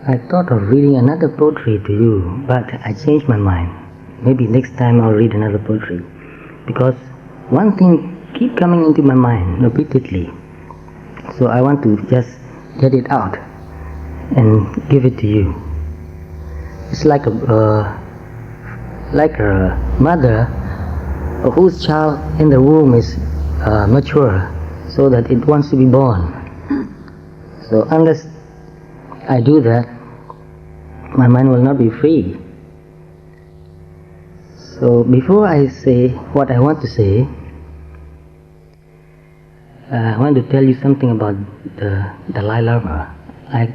I thought of reading another poetry to you, but I changed my mind. Maybe next time I'll read another poetry. Because one thing keeps coming into my mind repeatedly. So I want to just get it out and give it to you. It's like a mother whose child in the womb is mature, so that it wants to be born. So unless I do that, my mind will not be free. So before I say what I want to say, I want to tell you something about the Dalai Lama. I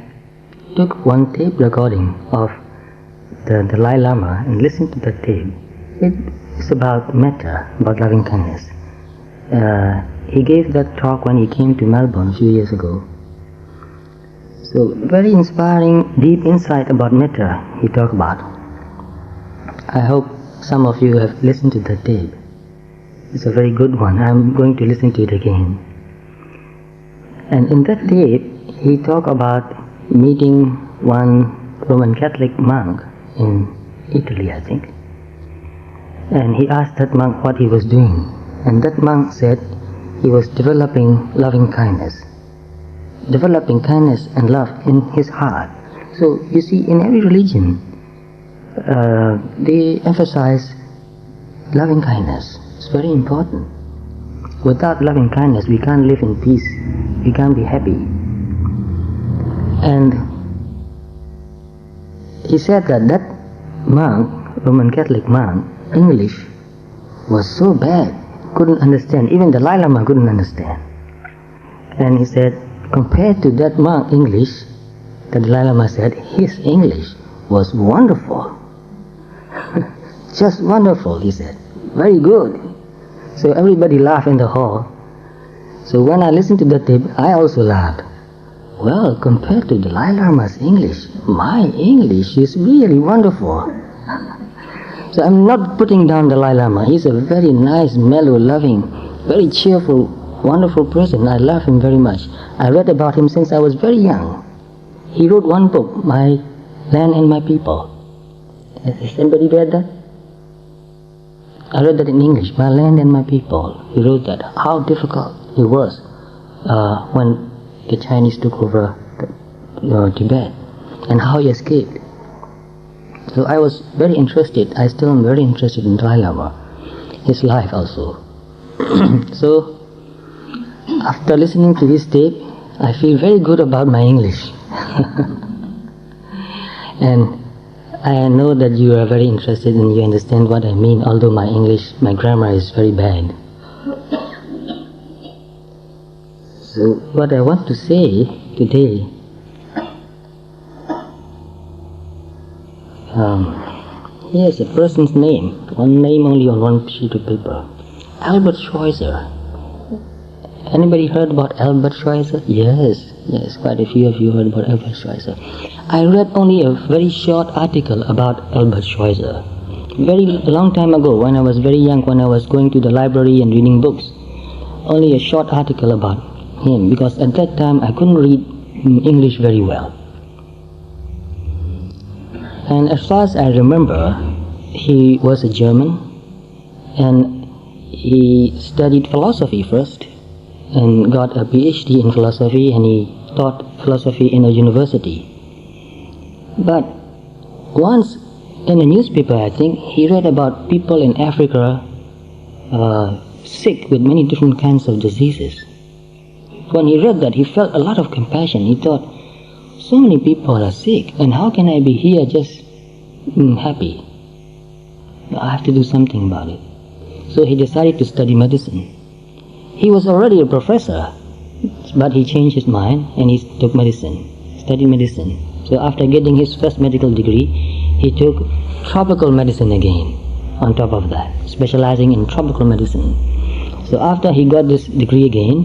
took one tape recording of the Dalai Lama and listened to the tape. It's about metta, about loving kindness. He gave that talk when he came to Melbourne a few years ago. So very inspiring, deep insight about metta he talked about. I hope some of you have listened to the tape. It's a very good one. I'm going to listen to it again. And in that tape, he talked about meeting one Roman Catholic monk in Italy, I think. And he asked that monk what he was doing. And that monk said he was developing loving kindness. Developing kindness and love in his heart. So you see, in every religion, they emphasize loving kindness. It's very important. Without loving kindness, we can't live in peace. We can't be happy. And he said that monk, Roman Catholic monk, English was so bad, couldn't understand. Even the Dalai Lama couldn't understand. And he said, compared to that monk English, the Dalai Lama said his English was wonderful. Just wonderful, he said. Very good. So everybody laughed in the hall. So when I listened to the tape, I also laughed. Well, compared to the Dalai Lama's English, my English is really wonderful. So I'm not putting down the Dalai Lama. He's a very nice, mellow, loving, very cheerful, wonderful person. I love him very much. I read about him since I was very young. He wrote one book, My Land and My People. Has anybody read that? I read that in English, My Land and My People. He wrote that. How difficult it was when the Chinese took over Tibet, and how he escaped. So I was very interested. I still am very interested in Dalai Lama, his life also. So after listening to this tape, I feel very good about my English. And I know that you are very interested and you understand what I mean, although my English, my grammar is very bad. So what I want to say today, here's a person's name, one name only on one sheet of paper. Albert Schweitzer. Anybody heard about Albert Schweitzer? Yes, quite a few of you heard about Albert Schweitzer. I read only a very short article about Albert Schweitzer. Very long time ago, when I was very young, when I was going to the library and reading books. Only a short article about him, because at that time I couldn't read English very well. And as far as I remember, he was a German, and he studied philosophy first, and got a PhD in philosophy, and he taught philosophy in a university. But once in a newspaper, I think, he read about people in Africa sick with many different kinds of diseases. When he read that, he felt a lot of compassion. He thought, so many people are sick, and how can I be here just happy? I have to do something about it. So he decided to study medicine. He was already a professor, but he changed his mind and he took medicine, studied medicine. So after getting his first medical degree, he took tropical medicine again on top of that, specializing in tropical medicine. So after he got this degree again,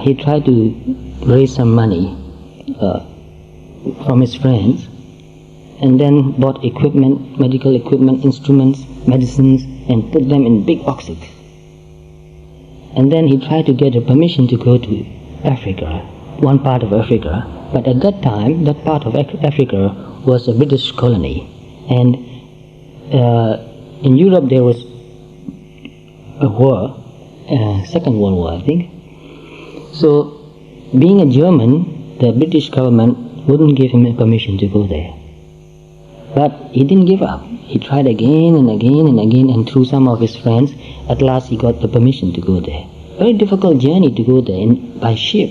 he tried to raise some money from his friends, and then bought equipment, medical equipment, instruments, medicines, and put them in big boxes. And then he tried to get a permission to go to Africa one part of Africa, but at that time, that part of Africa was a British colony, and in Europe there was a war, Second World War, I think. So, being a German, the British government wouldn't give him permission to go there. But he didn't give up. He tried again and again and again, and through some of his friends, at last he got the permission to go there. Very difficult journey to go there by ship.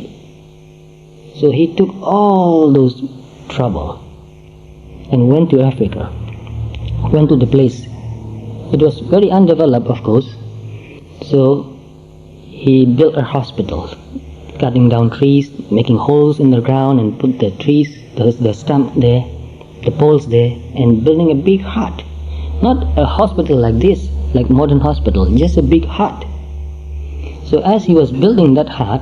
So he took all those trouble and went to Africa, went to the place. It was very undeveloped, of course. So he built a hospital, cutting down trees, making holes in the ground, and put the trees, the stump there, the poles there, and building a big hut. Not a hospital like this, like modern hospital, just a big hut. So as he was building that hut,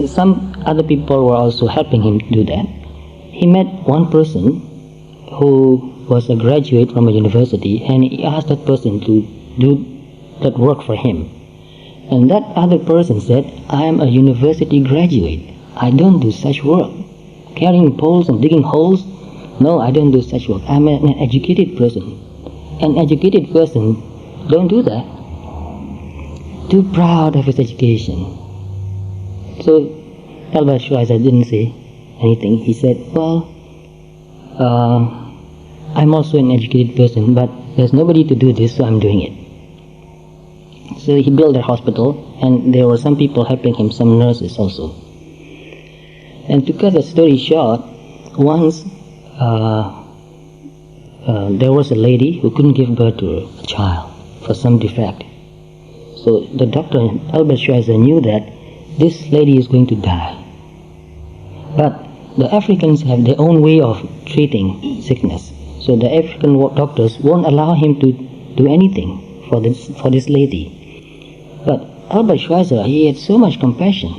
some other people were also helping him do that. He met one person who was a graduate from a university, and he asked that person to do that work for him. And that other person said, I am a university graduate. I don't do such work. Carrying poles and digging holes? No, I don't do such work. I'm an educated person. An educated person don't do that. Too proud of his education. So Albert Schweitzer didn't say anything. He said, well, I'm also an educated person, but there's nobody to do this, so I'm doing it. So he built a hospital, and there were some people helping him, some nurses also. And to cut the story short, once there was a lady who couldn't give birth to a child for some defect. So the doctor, Albert Schweitzer, knew that this lady is going to die. But the Africans have their own way of treating sickness. So the African doctors won't allow him to do anything for this lady. But Albert Schweitzer, he had so much compassion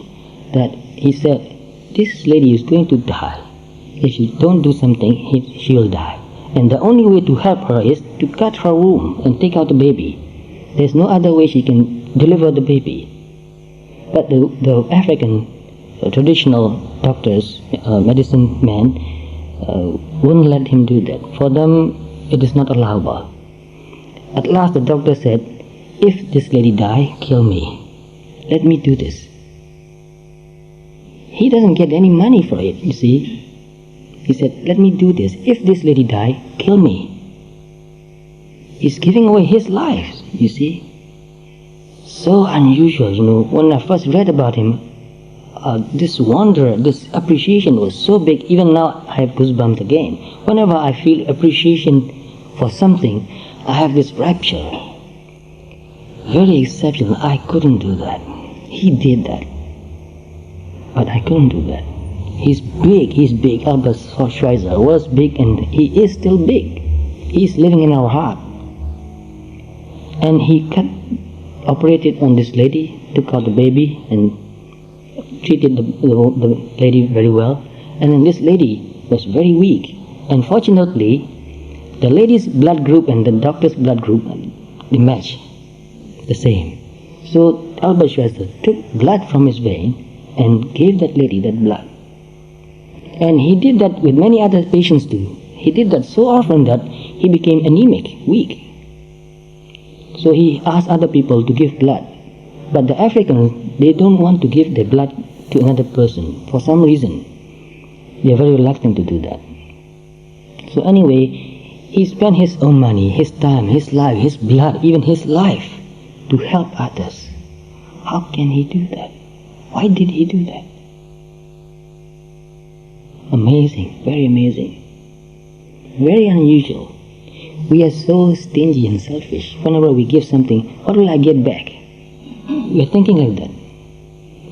that he said, this lady is going to die. If you don't do something, she will die. And the only way to help her is to cut her womb and take out the baby. There's no other way she can deliver the baby. But the African traditional doctors, medicine men, wouldn't let him do that. For them, it is not allowable. At last the doctor said, if this lady die, kill me. Let me do this. He doesn't get any money for it, you see. He said, let me do this. If this lady die, kill me. He's giving away his life, you see. So unusual, you know. When I first read about him, this wonder, this appreciation was so big. Even now I have goosebumps again. Whenever I feel appreciation for something, I have this rapture. Very exceptional. I couldn't do that. He did that. But I couldn't do that. He's big. Albert Schweitzer was big, and he is still big. He's living in our heart. And he operated on this lady, took out the baby, and treated the lady very well. And then this lady was very weak. And fortunately, the lady's blood group and the doctor's blood group, they match the same. So Albert Schweitzer took blood from his vein and gave that lady that blood. And he did that with many other patients too. He did that so often that he became anemic, weak. So he asked other people to give blood. But the Africans, they don't want to give their blood to another person. For some reason, they are very reluctant to do that. So anyway, he spent his own money, his time, his life, his blood, even his life to help others. How can he do that? Why did he do that? Amazing, very amazing. Very unusual. We are so stingy and selfish. Whenever we give something, what will I get back? We are thinking like that.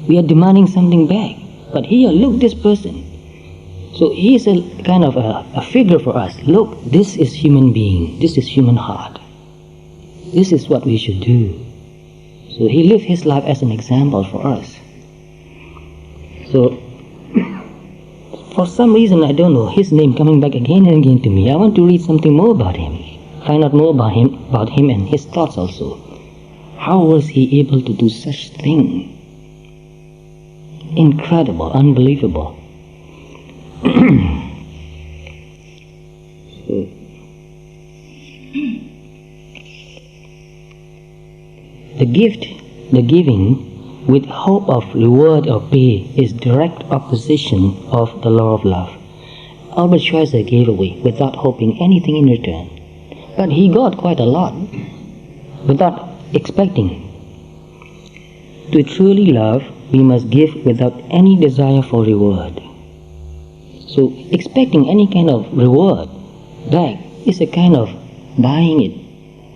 We are demanding something back. But here, look, this person. So he is a kind of a figure for us. Look, this is human being. This is human heart. This is what we should do. So he lived his life as an example for us. So for some reason, I don't know, his name coming back again and again to me. I want to read something more about him. Find out more about him and his thoughts also. How was he able to do such thing? incredible, unbelievable. The giving with hope of reward or pay is direct opposition of the law of love. Albert Schweitzer gave away without hoping anything in return, but he got quite a lot without expecting. To truly love, we must give without any desire for reward. So expecting any kind of reward back is a kind of buying it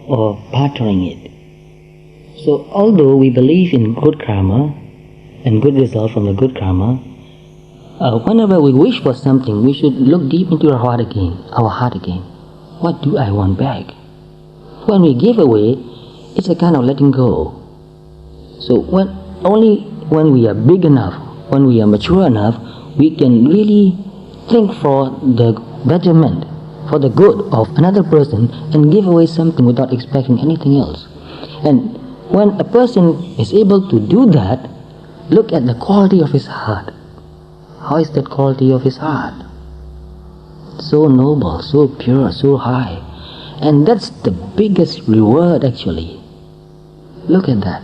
or bartering it. So although we believe in good karma and good result from the good karma, whenever we wish for something, we should look deep into our heart again. What do I want back? When we give away, it's a kind of letting go. So only when we are big enough, when we are mature enough, we can really think for the betterment, for the good of another person, and give away something without expecting anything else. And when a person is able to do that, look at the quality of his heart. How is that quality of his heart? So noble, so pure, so high. And that's the biggest reward actually. Look at that.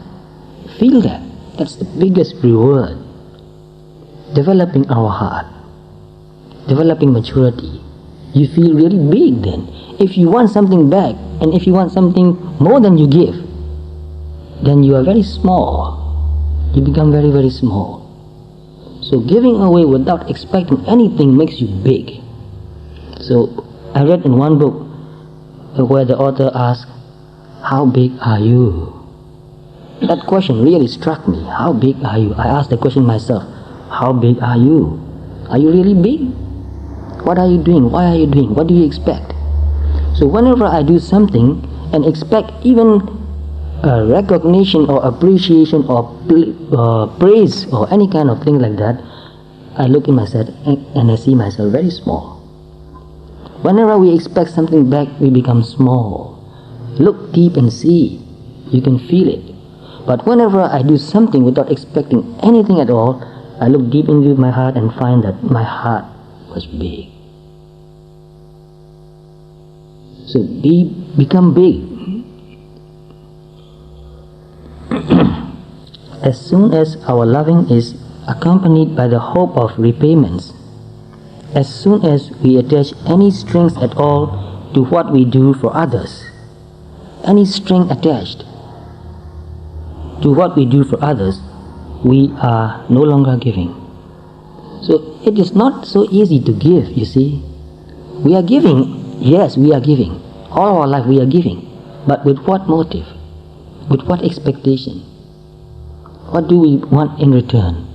Feel that. That's the biggest reward. Developing our heart. Developing maturity. You feel really big then. If you want something back, and if you want something more than you give, then you are very small. You become very, very small. So giving away without expecting anything makes you big. So I read in one book where the author asked, "How big are you?" That question really struck me. How big are you? I asked the question myself. How big are you? Are you really big? What are you doing? Why are you doing? What do you expect? So whenever I do something and expect even recognition or appreciation or praise or any kind of thing like that, I look in myself and I see myself very small. Whenever we expect something back, we become small. Look deep and see. You can feel it. But whenever I do something without expecting anything at all, I look deep into my heart and find that my heart was big. So become big. As soon as our loving is accompanied by the hope of repayments, as soon as we attach any strings at all to what we do for others, any string attached to what we do for others, we are no longer giving. So it is not so easy to give, you see. We are giving, yes, we are giving. All our life we are giving. But with what motive? With what expectation? What do we want in return?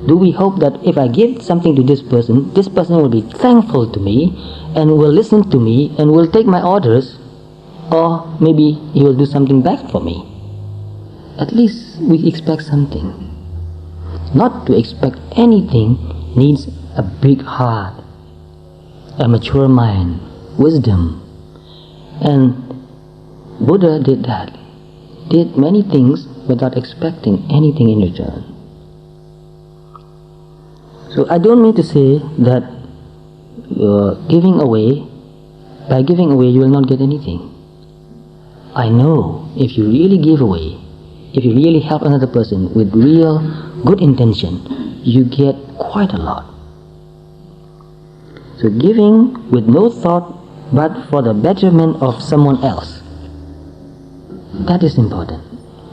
Do we hope that if I give something to this person will be thankful to me and will listen to me and will take my orders, or maybe he will do something back for me? At least we expect something. Not to expect anything needs a big heart, a mature mind, wisdom. And Buddha did that. Did many things without expecting anything in return. So I don't mean to say that by giving away you will not get anything. I know if you really give away, if you really help another person with real good intention, you get quite a lot. So giving with no thought but for the betterment of someone else, that is important.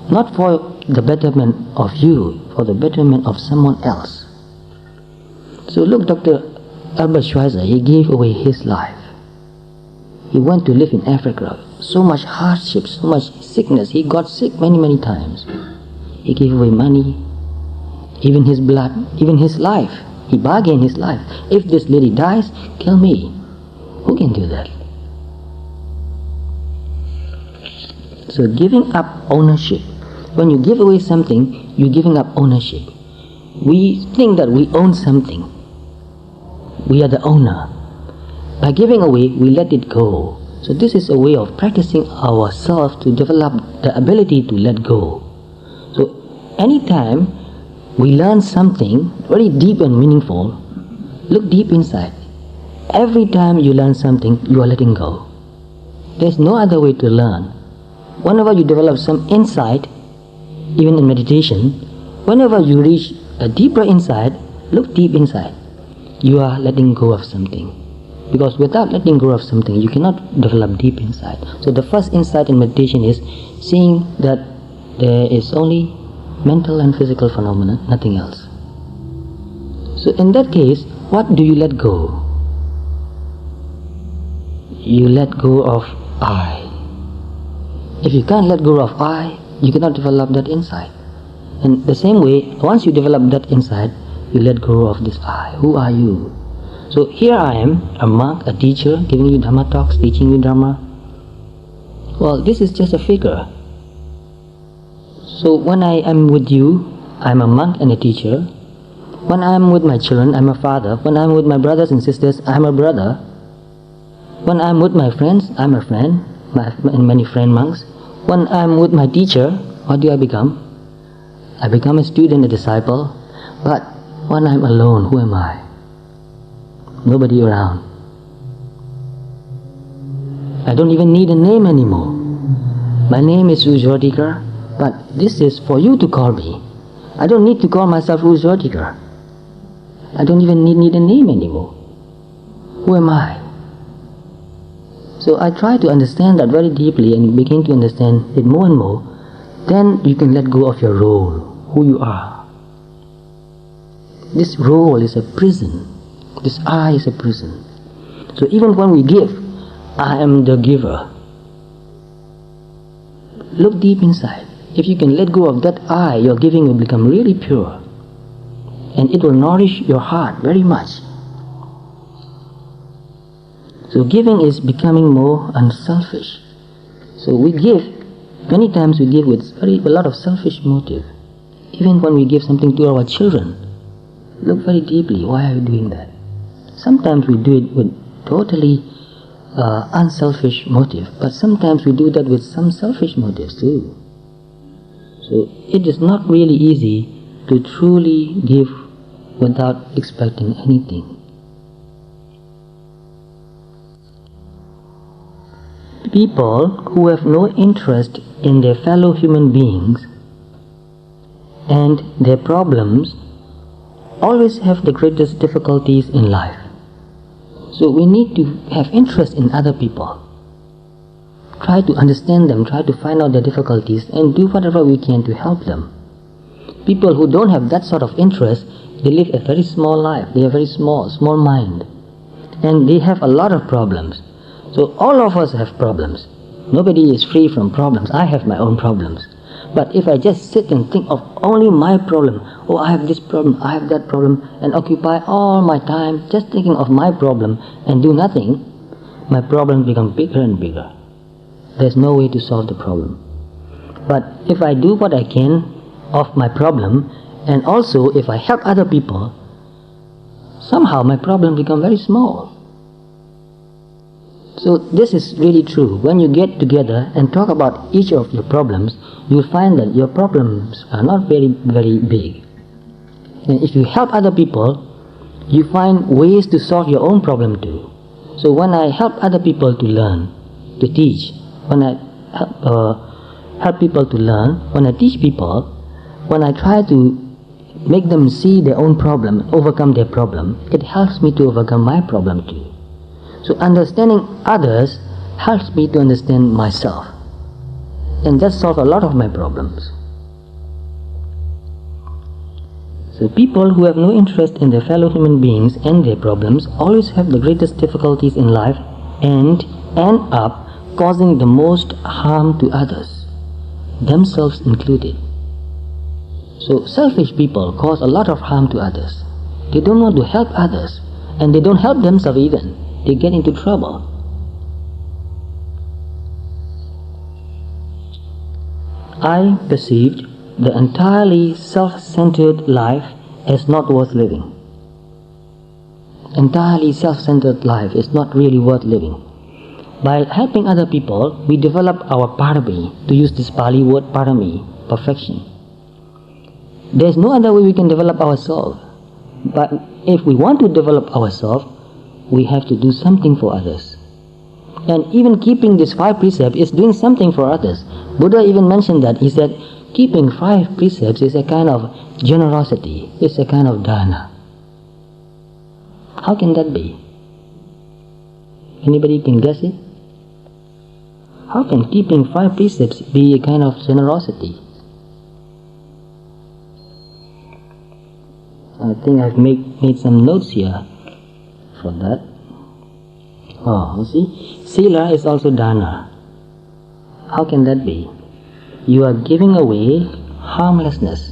Not for the betterment of you, for the betterment of someone else. So look, Dr. Albert Schweitzer, he gave away his life. He went to live in Africa. So much hardship, so much sickness. He got sick many, many times. He gave away money, even his blood, even his life. He bargained his life. If this lady dies, kill me. Who can do that? So giving up ownership. When you give away something, you're giving up ownership. We think that we own something. We are the owner. By giving away, we let it go. So this is a way of practicing ourselves to develop the ability to let go. So anytime we learn something very deep and meaningful, look deep inside. Every time you learn something, you are letting go. There's no other way to learn. Whenever you develop some insight, even in meditation, whenever you reach a deeper insight, look deep inside. You are letting go of something. Because without letting go of something, you cannot develop deep insight. So the first insight in meditation is seeing that there is only mental and physical phenomena, nothing else. So in that case, what do you let go? You let go of I. If you can't let go of I, you cannot develop that insight. And the same way, once you develop that insight, you let go of this I. Who are you? So here I am, a monk, a teacher, giving you Dhamma talks, teaching you Dhamma. Well, this is just a figure. So when I am with you, I'm a monk and a teacher. When I'm with my children, I'm a father. When I'm with my brothers and sisters, I'm a brother. When I'm with my friends, I'm a friend, and many friend monks. When I'm with my teacher, what do I become? I become a student, a disciple. But when I'm alone, who am I? Nobody around. I don't even need a name anymore. My name is Jotika, but this is for you to call me. I don't need to call myself Jotika. I don't even need a name anymore. Who am I? So I try to understand that very deeply and begin to understand it more and more. Then you can let go of your role, who you are. This role is a prison. This I is a prison. So even when we give, I am the giver. Look deep inside. If you can let go of that I, your giving will become really pure. And it will nourish your heart very much. So giving is becoming more unselfish. So we give, many times we give with a lot of selfish motive. Even when we give something to our children, look very deeply, why are we doing that? Sometimes we do it with totally unselfish motive, but sometimes we do that with some selfish motives too. So it is not really easy to truly give without expecting anything. People who have no interest in their fellow human beings and their problems always have the greatest difficulties in life. So we need to have interest in other people. Try to understand them, try to find out their difficulties and do whatever we can to help them. People who don't have that sort of interest, they live a very small life, they have very small mind. And they have a lot of problems. So all of us have problems. Nobody is free from problems. I have my own problems. But if I just sit and think of only my problem, oh, I have this problem, I have that problem, and occupy all my time just thinking of my problem and do nothing, my problems become bigger and bigger. There's no way to solve the problem. But if I do what I can of my problem, and also if I help other people, somehow my problem becomes very small. So this is really true. When you get together and talk about each of your problems, you'll find that your problems are not very, very big. And if you help other people, you find ways to solve your own problem too. So when I help other people to learn, to teach, when I help people to learn, when I teach people, when I try to make them see their own problem, overcome their problem, it helps me to overcome my problem too. So understanding others helps me to understand myself. And that solves a lot of my problems. So people who have no interest in their fellow human beings and their problems always have the greatest difficulties in life and end up causing the most harm to others, themselves included. So selfish people cause a lot of harm to others. They don't want to help others, and they don't help themselves even. They get into trouble. I perceived the entirely self-centered life as not worth living. Entirely self-centered life is not really worth living. By helping other people, we develop our parami, to use this Pali word parami, perfection. There's no other way we can develop ourselves. But if we want to develop ourselves, we have to do something for others. And even keeping these 5 precepts is doing something for others. Buddha even mentioned that. He said, keeping 5 precepts is a kind of generosity. It's a kind of dana. How can that be? Anybody can guess it? How can keeping 5 precepts be a kind of generosity? I think I've made some notes here for that. Oh, you see? Sila is also dana. How can that be? You are giving away harmlessness.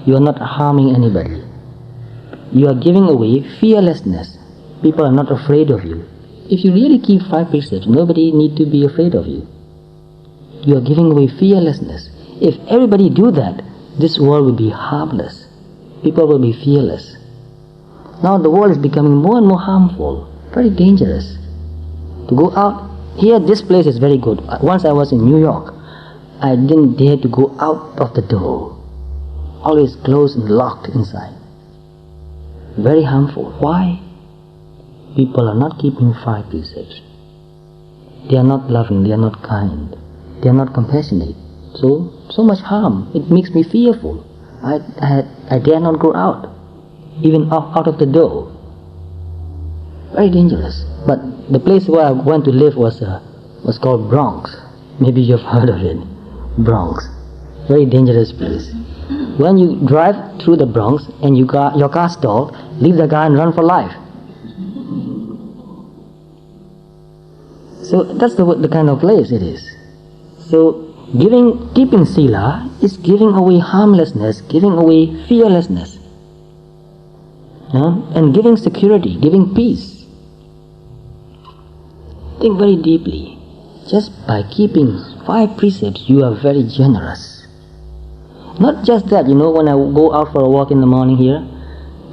You are not harming anybody. You are giving away fearlessness. People are not afraid of you. If you really keep 5 precepts, nobody need to be afraid of you. You are giving away fearlessness. If everybody do that, this world will be harmless. People will be fearless. Now the world is becoming more and more harmful, very dangerous. To go out, here this place is very good. Once I was in New York, I didn't dare to go out of the door. Always closed and locked inside. Very harmful. Why? People are not keeping 5 precepts. They are not loving, they are not kind, they are not compassionate. So much harm. It makes me fearful. I dare not go out, even out of the door. Very dangerous. But the place where I went to live was called Bronx. Maybe you've heard of it. Bronx. Very dangerous place. When you drive through the Bronx and your car stalled, leave the car and run for life. So that's the kind of place it is. So keeping sila is giving away harmlessness, giving away fearlessness, and giving security, giving peace. Think very deeply. Just by keeping 5 precepts, you are very generous. Not just that, when I go out for a walk in the morning here,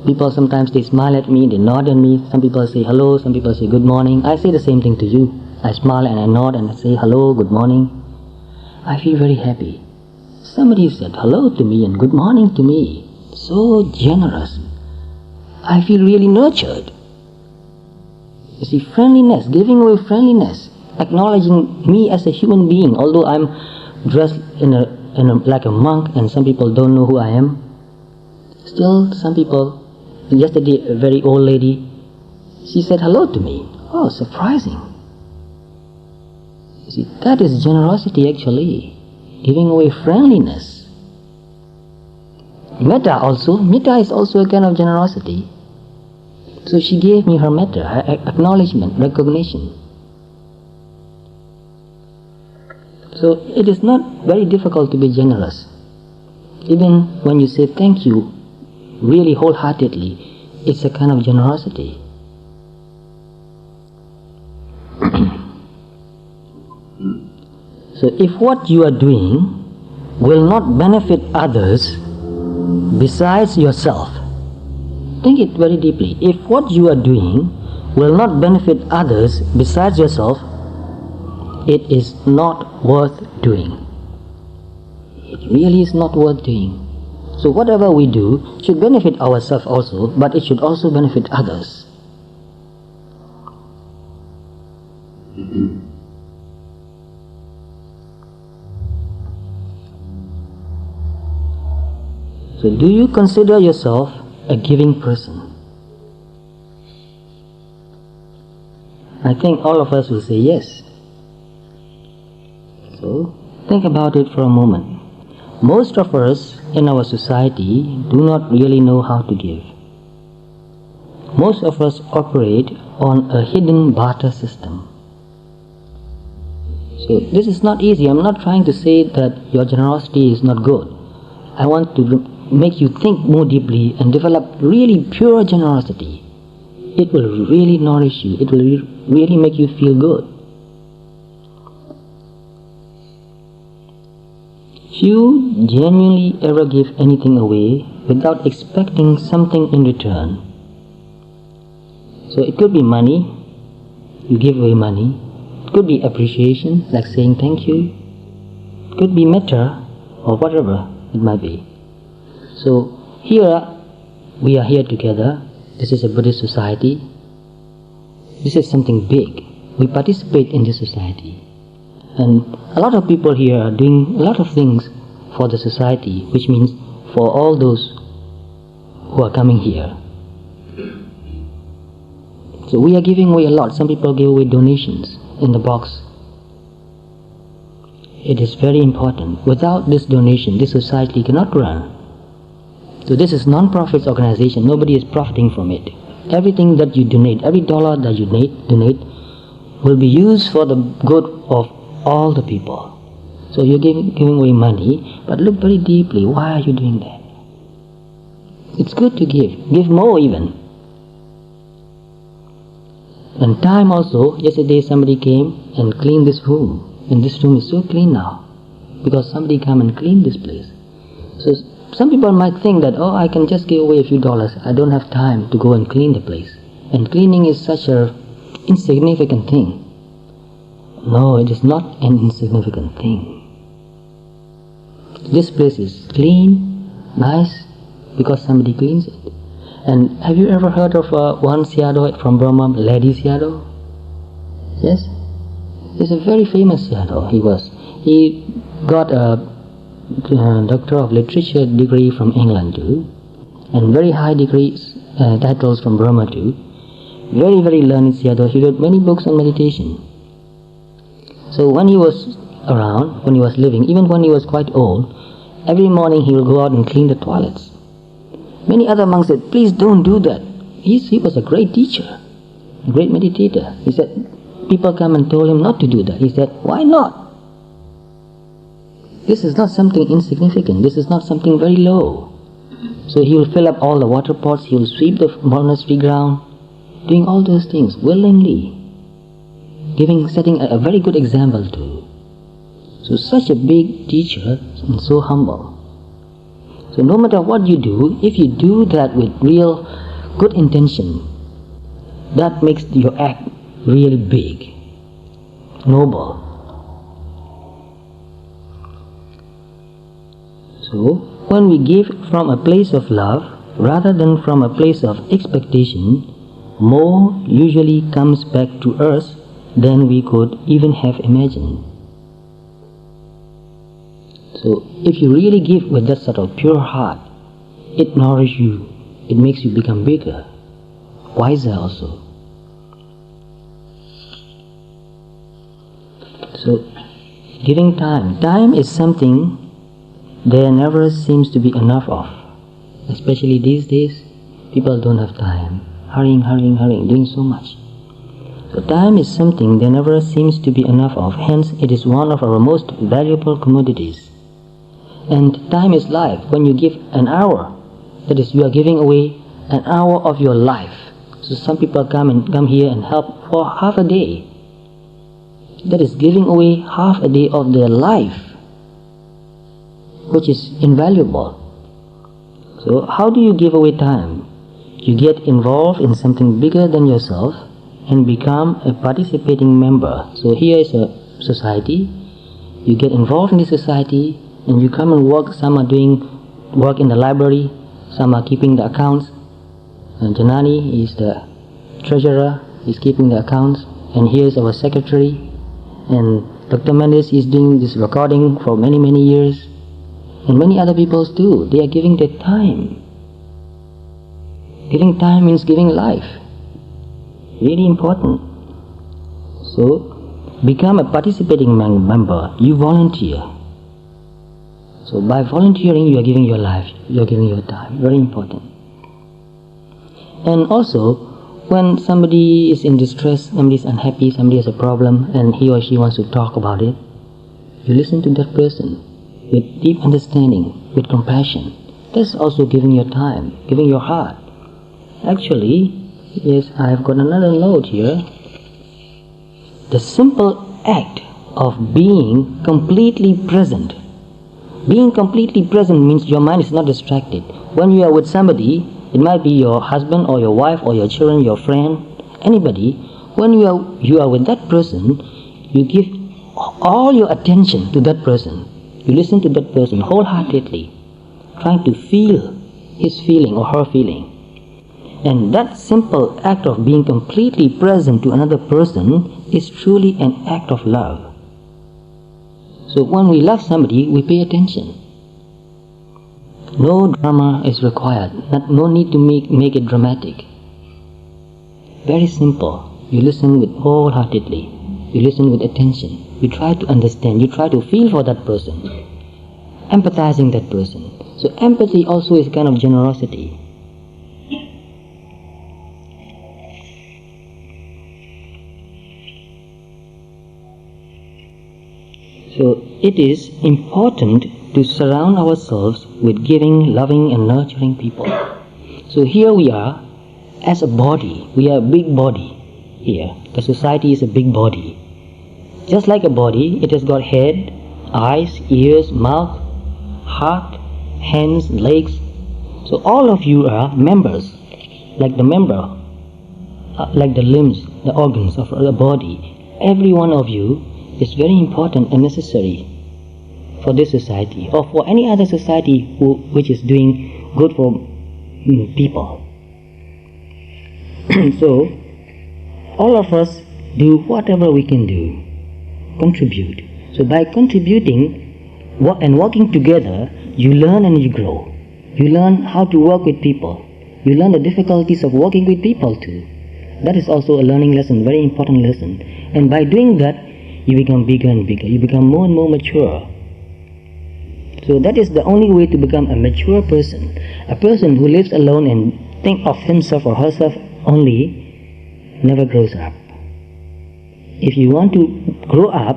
people sometimes they smile at me, they nod at me. Some people say hello, some people say good morning. I say the same thing to you. I smile and I nod and I say hello, good morning. I feel very happy. Somebody said hello to me and good morning to me. So generous. I feel really nurtured. You see, friendliness, giving away friendliness, acknowledging me as a human being, although I'm dressed like a monk and some people don't know who I am. Still, some people, yesterday a very old lady, she said hello to me. Oh, surprising. You see, that is generosity actually, giving away friendliness. Metta is also a kind of generosity. So she gave me her metta, her acknowledgement, recognition. So it is not very difficult to be generous. Even when you say thank you, really wholeheartedly, it's a kind of generosity. So if what you are doing will not benefit others besides yourself, think it very deeply. If what you are doing will not benefit others besides yourself, it is not worth doing. It really is not worth doing. So whatever we do should benefit ourselves also, but it should also benefit others. So do you consider yourself a giving person? I think all of us will say yes. So think about it for a moment. Most of us in our society do not really know how to give. Most of us operate on a hidden barter system. So this is not easy. I'm not trying to say that your generosity is not good. I want to make you think more deeply and develop really pure generosity. It will really nourish you. It will really make you feel good. Few genuinely ever give anything away without expecting something in return. So it could be money. You give away money. It could be appreciation, like saying thank you. It could be metta or whatever it might be. So here, we are here together. This is a Buddhist society. This is something big. We participate in this society. And a lot of people here are doing a lot of things for the society, which means for all those who are coming here. So we are giving away a lot. Some people give away donations in the box. It is very important. Without this donation, this society cannot run. So this is non-profit organization. Nobody is profiting from it. Everything that you donate, every dollar that you donate will be used for the good of all the people. So you're giving away money, but look very deeply. Why are you doing that? It's good to give. Give more even. And time also. Yesterday somebody came and cleaned this room. And this room is so clean now. Because somebody came and cleaned this place. So some people might think that, oh, I can just give away a few dollars. I don't have time to go and clean the place. And cleaning is such an insignificant thing. No, it is not an insignificant thing. This place is clean, nice, because somebody cleans it. And have you ever heard of one Sayadaw from Burma, Lady Sayadaw? Yes? He's a very famous Sayadaw. He got a Doctor of Literature degree from England too, and very high degrees, titles from Burma too. Very, very learned Sayadaw. He wrote many books on meditation. So when he was around, when he was living, even when he was quite old, every morning he will go out and clean the toilets. Many other monks said, please don't do that. He was a great teacher, a great meditator. He said, people come and told him not to do that. He said, why not? This is not something insignificant. This is not something very low. So he will fill up all the water pots. He will sweep the monastery ground, doing all those things willingly, setting a very good example too. So such a big teacher and so humble. So no matter what you do, if you do that with real good intention, that makes your act really big, noble. So when we give from a place of love rather than from a place of expectation, more usually comes back to us than we could even have imagined. So if you really give with that sort of pure heart, it nourishes you, it makes you become bigger, wiser also. So giving time is something there never seems to be enough of. Especially these days, people don't have time. Hurrying, doing so much. So time is something there never seems to be enough of. Hence, it is one of our most valuable commodities. And time is life. When you give an hour, that is, you are giving away an hour of your life. So some people come here and help for half a day. That is giving away half a day of their life, which is invaluable. So how do you give away time? You get involved in something bigger than yourself and become a participating member. So here is a society. You get involved in this society and you come and work. Some are doing work in the library, some are keeping the accounts. And Janani is the treasurer, he's keeping the accounts. And here is our secretary. And Dr. Mendes is doing this recording for many, many years. And many other people too. They are giving their time. Giving time means giving life. Really important. So, become a participating member. You volunteer. So by volunteering, you are giving your life. You are giving your time. Very important. And also, when somebody is in distress, somebody is unhappy, somebody has a problem, and he or she wants to talk about it, you listen to that person with deep understanding, with compassion. That's also giving your time, giving your heart. Actually, yes, I have got another note here. The simple act of being completely present. Being completely present means your mind is not distracted. When you are with somebody, it might be your husband or your wife or your children, your friend, anybody. When you are with that person, you give all your attention to that person. You listen to that person wholeheartedly. trying to feel his feeling or her feeling. And that simple act of being completely present to another person is truly an act of love. So when we love somebody, we pay attention. No drama is required, no need to make it dramatic. Very simple. You listen with wholeheartedly. You listen with attention. You try to understand. You try to feel for that person. Empathizing that person. So empathy also is a kind of generosity. So it is important to surround ourselves with giving, loving and nurturing people. So here we are as a body. We are a big body here. The society is a big body. Just like a body, it has got head, eyes, ears, mouth, heart, hands, legs. So all of you are members, like the member, like the limbs, the organs of the body. Every one of you is very important and necessary for this society or for any other society which is doing good for people. So all of us do whatever we can do, contribute. So by contributing and working together, you learn and you grow. You learn how to work with people. You learn the difficulties of working with people too. That is also a learning lesson, very important lesson. And by doing that, you become bigger and bigger. You become more and more mature. So that is the only way to become a mature person. A person who lives alone and thinks of himself or herself only never grows up. If you want to grow up,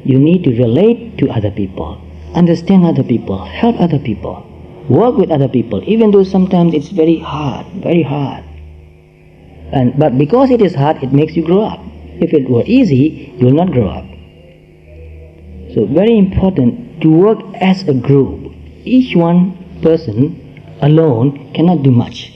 you need to relate to other people, understand other people, help other people, work with other people, even though sometimes it's very hard, very hard. But because it is hard, it makes you grow up. If it were easy, you will not grow up. So very important to work as a group. Each one person alone cannot do much.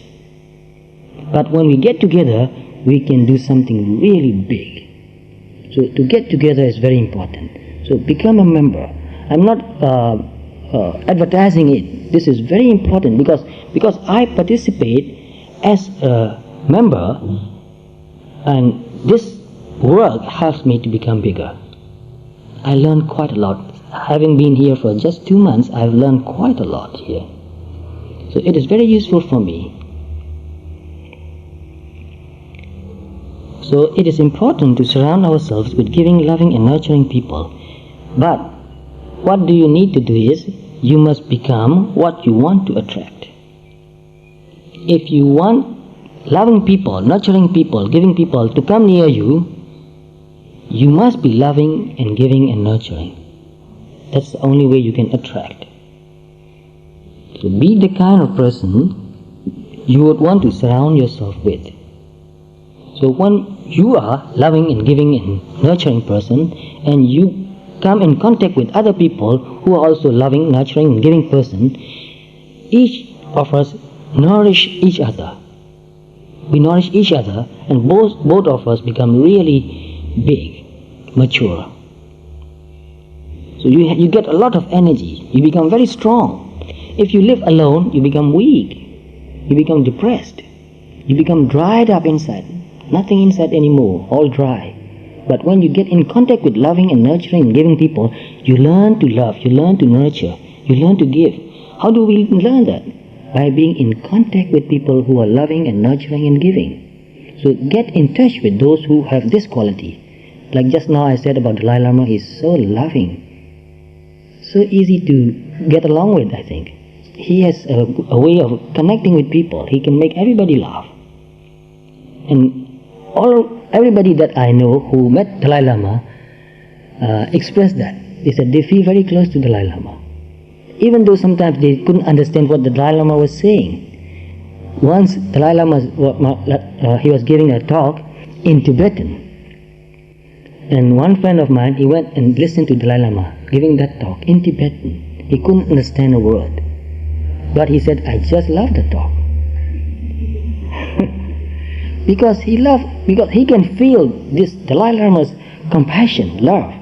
But when we get together, we can do something really big. So to get together is very important. So become a member. I'm not advertising it. This is very important because I participate as a member, and this work helps me to become bigger. I learned quite a lot. Having been here for just 2 months, I've learned quite a lot here. So it is very useful for me. So it is important to surround ourselves with giving, loving and nurturing people. But what do you need to do is, you must become what you want to attract. If you want loving people, nurturing people, giving people to come near you, you must be loving and giving and nurturing. That's the only way you can attract. So be the kind of person you would want to surround yourself with. So when you are loving and giving and nurturing person, and you come in contact with other people who are also loving, nurturing and giving person, each of us nourish each other. We nourish each other, and both of us become really big, mature. So you get a lot of energy. You become very strong. If you live alone, you become weak. You become depressed. You become dried up inside. Nothing inside anymore, all dry. But when you get in contact with loving and nurturing and giving people, you learn to love, you learn to nurture, you learn to give. How do we learn that? By being in contact with people who are loving and nurturing and giving. So get in touch with those who have this quality. Like just now I said about Dalai Lama, he's so loving. So easy to get along with, I think. He has a way of connecting with people. He can make everybody laugh. And everybody that I know who met Dalai Lama expressed that. They said they feel very close to Dalai Lama. Even though sometimes they couldn't understand what the Dalai Lama was saying. Once Dalai Lama, he was giving a talk in Tibetan. And one friend of mine, he went and listened to Dalai Lama giving that talk in Tibetan. He couldn't understand a word. But he said, I just love the talk. because he can feel this Dalai Lama's compassion, love.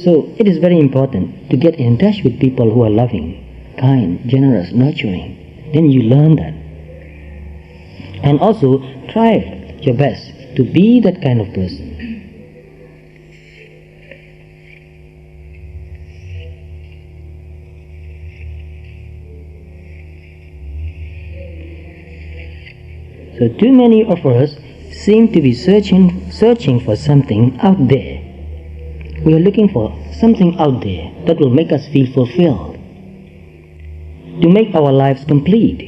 So it is very important to get in touch with people who are loving, kind, generous, nurturing. Then you learn that. And also try your best to be that kind of person. So too many of us seem to be searching for something out there. We are looking for something out there that will make us feel fulfilled, to make our lives complete.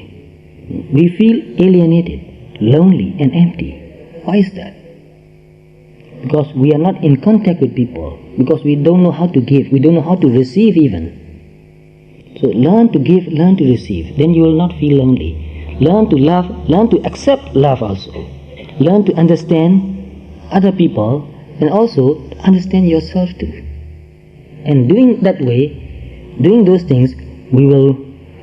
We feel alienated, lonely and empty. Why is that? Because we are not in contact with people, because we don't know how to give, we don't know how to receive even. So learn to give, learn to receive, then you will not feel lonely. Learn to love, learn to accept love also. Learn to understand other people and also understand yourself too. And doing that way, doing those things, we will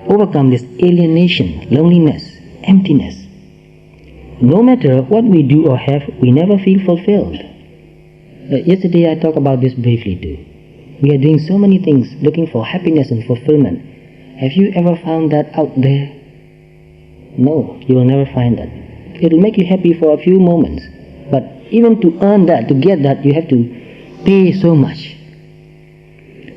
overcome this alienation, loneliness, emptiness. No matter what we do or have, we never feel fulfilled. Yesterday I talked about this briefly too. We are doing so many things looking for happiness and fulfillment. Have you ever found that out there? No, you will never find that. It will make you happy for a few moments, but even to earn that, to get that, you have to pay so much.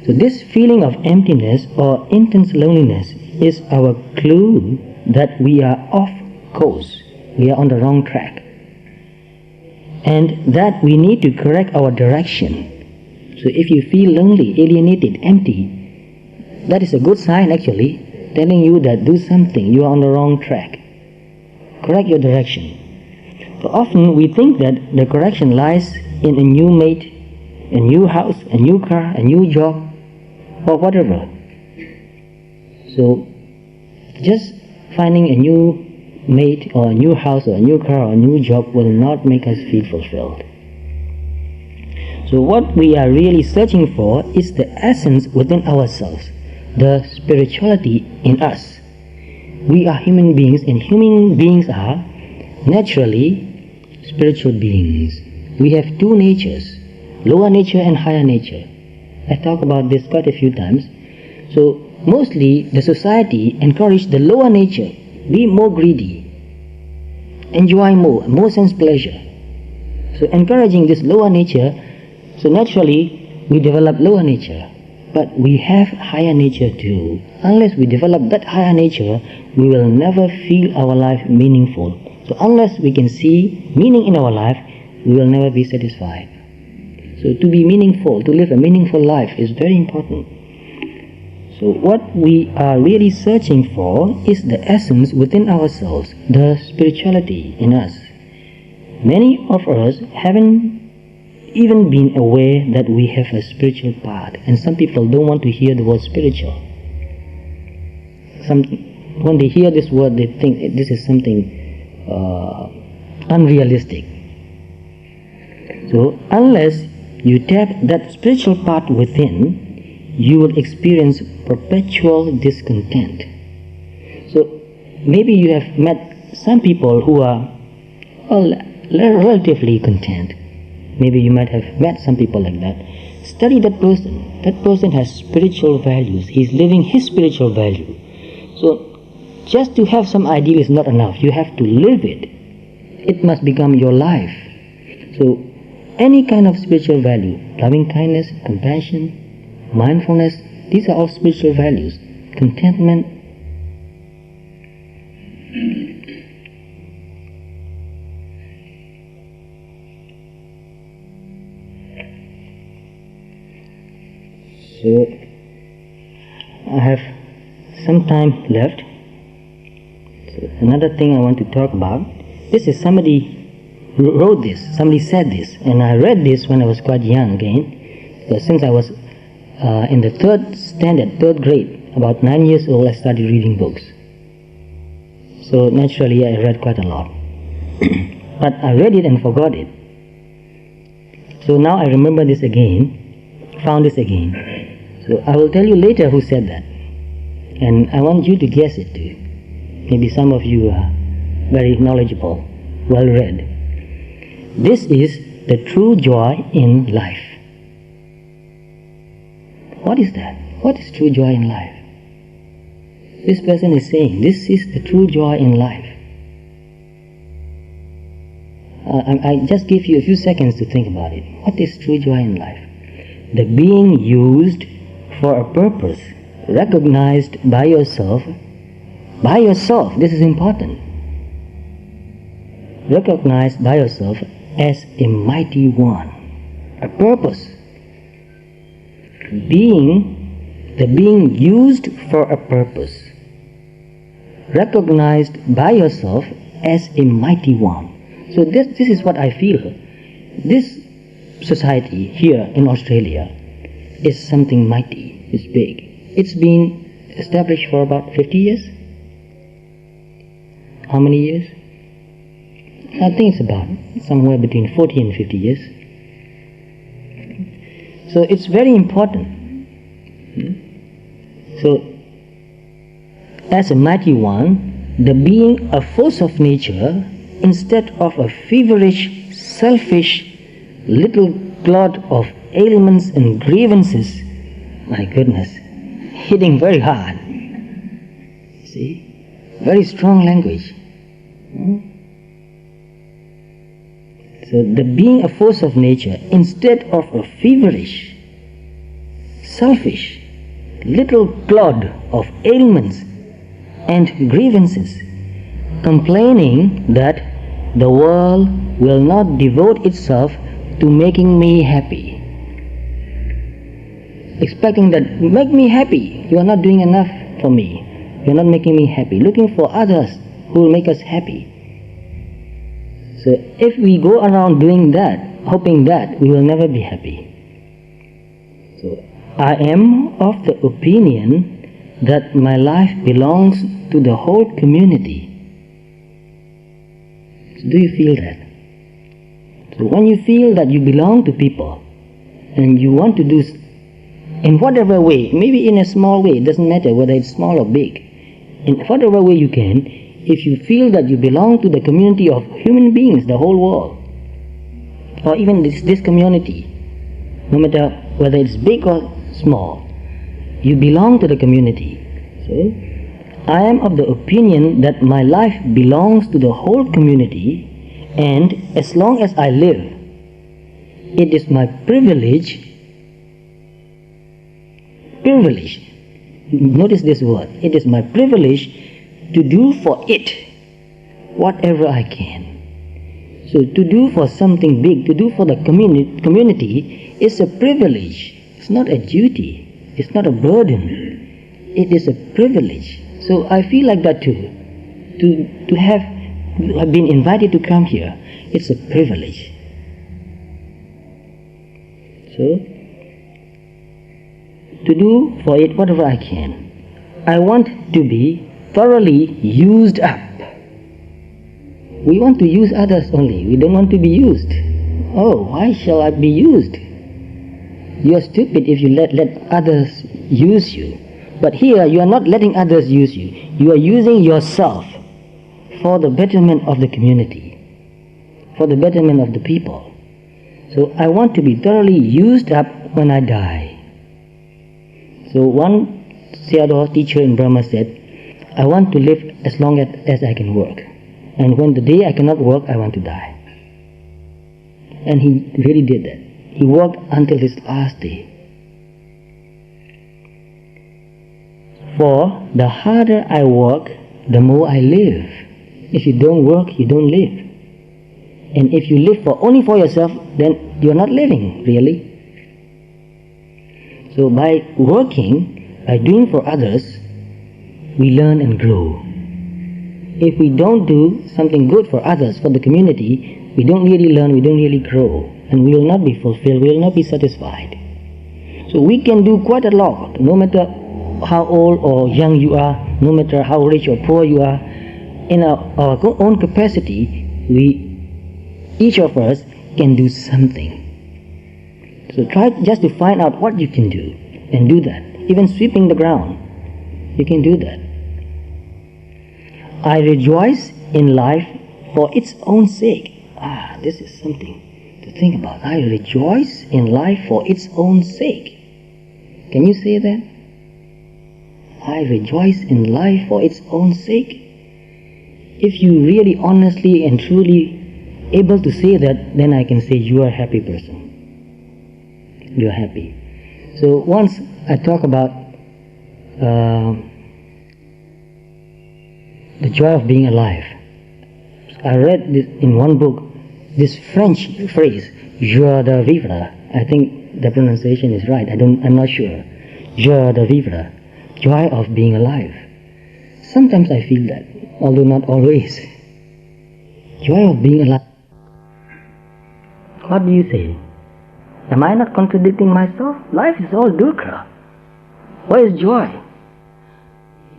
So this feeling of emptiness or intense loneliness is our clue that we are off course, we are on the wrong track, and that we need to correct our direction. So if you feel lonely, alienated, empty, that is a good sign actually, telling you that do something, you are on the wrong track. Correct your direction. So often we think that the correction lies in a new mate, a new house, a new car, a new job, or whatever. So just finding a new mate or a new house or a new car or a new job will not make us feel fulfilled. So what we are really searching for is the essence within ourselves, the spirituality in us. We are human beings, and human beings are naturally spiritual beings. We have two natures, lower nature and higher nature. I talked about this quite a few times. So mostly the society encourages the lower nature, be more greedy, enjoy more sense pleasure. So encouraging this lower nature, so naturally we develop lower nature. But we have higher nature too. Unless we develop that higher nature, we will never feel our life meaningful. So unless we can see meaning in our life, we will never be satisfied. So to be meaningful, to live a meaningful life is very important. So what we are really searching for is the essence within ourselves, the spirituality in us. Many of us haven't even been aware that we have a spiritual part, and some people don't want to hear the word spiritual. When they hear this word, they think this is something unrealistic. So unless you tap that spiritual part within, you will experience perpetual discontent. So maybe you have met some people who are relatively content. Maybe you might have met some people like that. Study that person. That person has spiritual values. He's living his spiritual value. So just to have some ideal is not enough. You have to live it. It must become your life. So any kind of spiritual value, loving kindness, compassion, mindfulness, these are all spiritual values. Contentment. So I have some time left. So another thing I want to talk about. This is somebody wrote this, somebody said this, and I read this when I was quite young again. Because since I was in the third grade, about 9 years old, I started reading books. So naturally I read quite a lot. But I read it and forgot it. So now I remember this again, found this again. So I will tell you later who said that. And I want you to guess it too. Maybe some of you are very knowledgeable, well read. This is the true joy in life. What is that? What is true joy in life? This person is saying, this is the true joy in life. I just give you a few seconds to think about it. What is true joy in life? The being used for a purpose, recognized by yourself, this is important, recognized by yourself as a mighty one, a purpose, the being used for a purpose, recognized by yourself as a mighty one. So this is what I feel. This society here in Australia is something mighty, it's big. It's been established for about 50 years. How many years? I think it's about somewhere between 40 and 50 years. So it's very important. So, as a mighty one, the being a force of nature instead of a feverish, selfish, little clod of ailments and grievances, my goodness, hitting very hard. See? Very strong language. So the being a force of nature instead of a feverish, selfish, little clod of ailments and grievances, complaining that the world will not devote itself to making me happy. Expecting that, make me happy, you are not doing enough for me, you are not making me happy, looking for others who will make us happy. So if we go around doing that, hoping that, we will never be happy. So I am of the opinion that my life belongs to the whole community. So do you feel that? So when you feel that you belong to people and you want to do in whatever way, maybe in a small way, it doesn't matter whether it's small or big, in whatever way you can, if you feel that you belong to the community of human beings, the whole world, or even this community, no matter whether it's big or small, you belong to the community. So, I am of the opinion that my life belongs to the whole community, and as long as I live, it is my privilege, notice this word, it is my privilege to do for it whatever I can. So to do for something big, to do for the community is a privilege. It's not a duty. It's not a burden. It is a privilege. So I feel like that too. To have been invited to come here, it's a privilege. So, to do for it whatever I can. I want to be thoroughly used up. We want to use others only. We don't want to be used. Oh, why shall I be used? You are stupid if you let others use you. But here you are not letting others use you. You are using yourself for the betterment of the community, for the betterment of the people. So I want to be thoroughly used up when I die. So one Sayadaw teacher in Burma said, I want to live as long as I can work. And when the day I cannot work, I want to die. And he really did that. He worked until his last day. For the harder I work, the more I live. If you don't work, you don't live. And if you live only for yourself, then you're not living, really. So by working, by doing for others, we learn and grow. If we don't do something good for others, for the community, we don't really learn, we don't really grow, and we will not be fulfilled, we will not be satisfied. So we can do quite a lot, no matter how old or young you are, no matter how rich or poor you are. In our own capacity, each of us can do something. So try just to find out what you can do, and do that. Even sweeping the ground, you can do that. I rejoice in life for its own sake. This is something to think about. I rejoice in life for its own sake. Can you say that? I rejoice in life for its own sake. If you really honestly and truly able to say that, then I can say you are a happy person. You are happy. So once I talk about the joy of being alive. I read this in one book, this French phrase, joie de vivre. I think the pronunciation is right. I'm not sure. Joie de vivre, joy of being alive. Sometimes I feel that, although not always. Joy of being alive. What do you say? Am I not contradicting myself? Life is all dukkha. What is joy?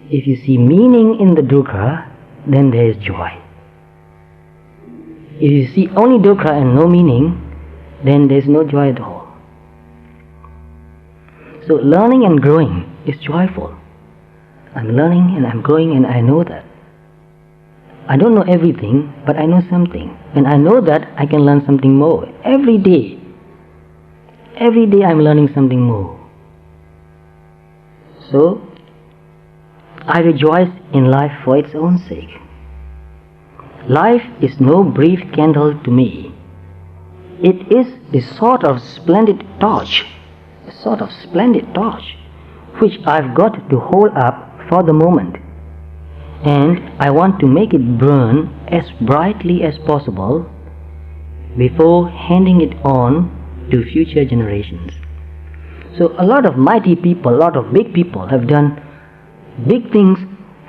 If you see meaning in the dukkha, then there is joy. If you see only dukkha and no meaning, then there is no joy at all. So learning and growing is joyful. I'm learning and I'm growing and I know that. I don't know everything, but I know something. And I know that I can learn something more. Every day I'm learning something more. So, I rejoice in life for its own sake. Life is no brief candle to me. It is a sort of splendid torch, which I've got to hold up for the moment. And I want to make it burn as brightly as possible before handing it on to future generations. So a lot of mighty people, a lot of big people have done big things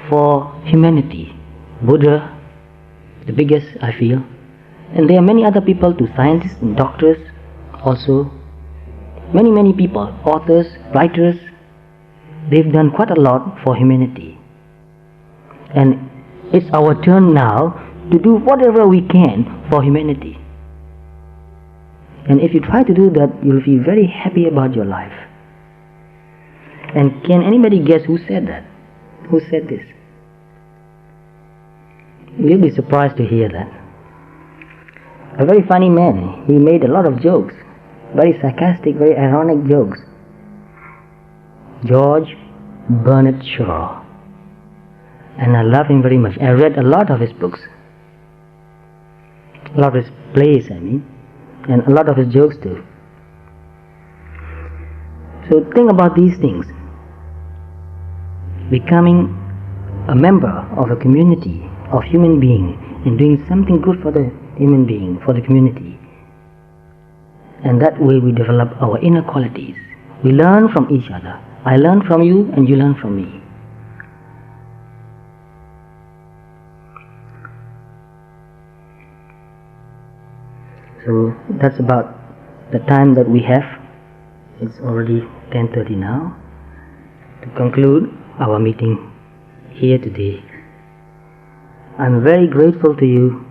for humanity. Buddha, the biggest I feel. And there are many other people too, scientists and doctors also. Many people, authors, writers, they've done quite a lot for humanity. And it's our turn now to do whatever we can for humanity. And if you try to do that, you'll feel very happy about your life. And can anybody guess who said that? Who said this? You'll be surprised to hear that. A very funny man. He made a lot of jokes. Very sarcastic, very ironic jokes. George Bernard Shaw. And I love him very much. I read a lot of his books. A lot of his plays, and a lot of his jokes too. So think about these things. Becoming a member of a community of human beings and doing something good for the human being, for the community. And that way we develop our inner qualities. We learn from each other. I learn from you and you learn from me. So that's about the time that we have. It's already 10:30 now. To conclude our meeting here today, I'm very grateful to you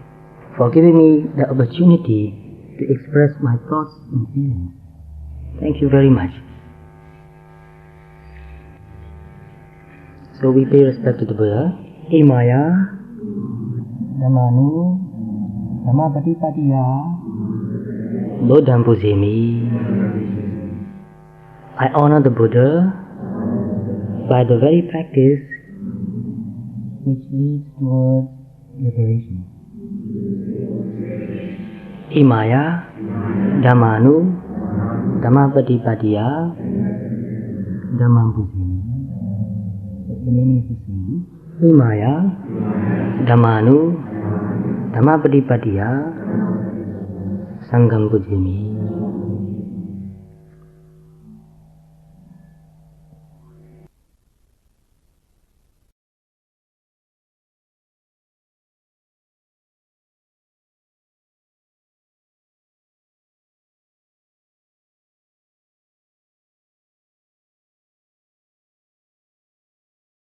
for giving me the opportunity to express my thoughts and feelings. Thank you very much. So we pay respect to the Buddha. Imaya, Dhammanu, Dhammapatipatiya, Buddham Pujami. I honor the Buddha by the very practice which leads towards liberation. Imaya, Dhammanu, Dhammapatipatiya, Dhammam Pujami. The meaning is the same. Imaya, Dhammanu, Dhammapatipatiya, Sangham Pujami.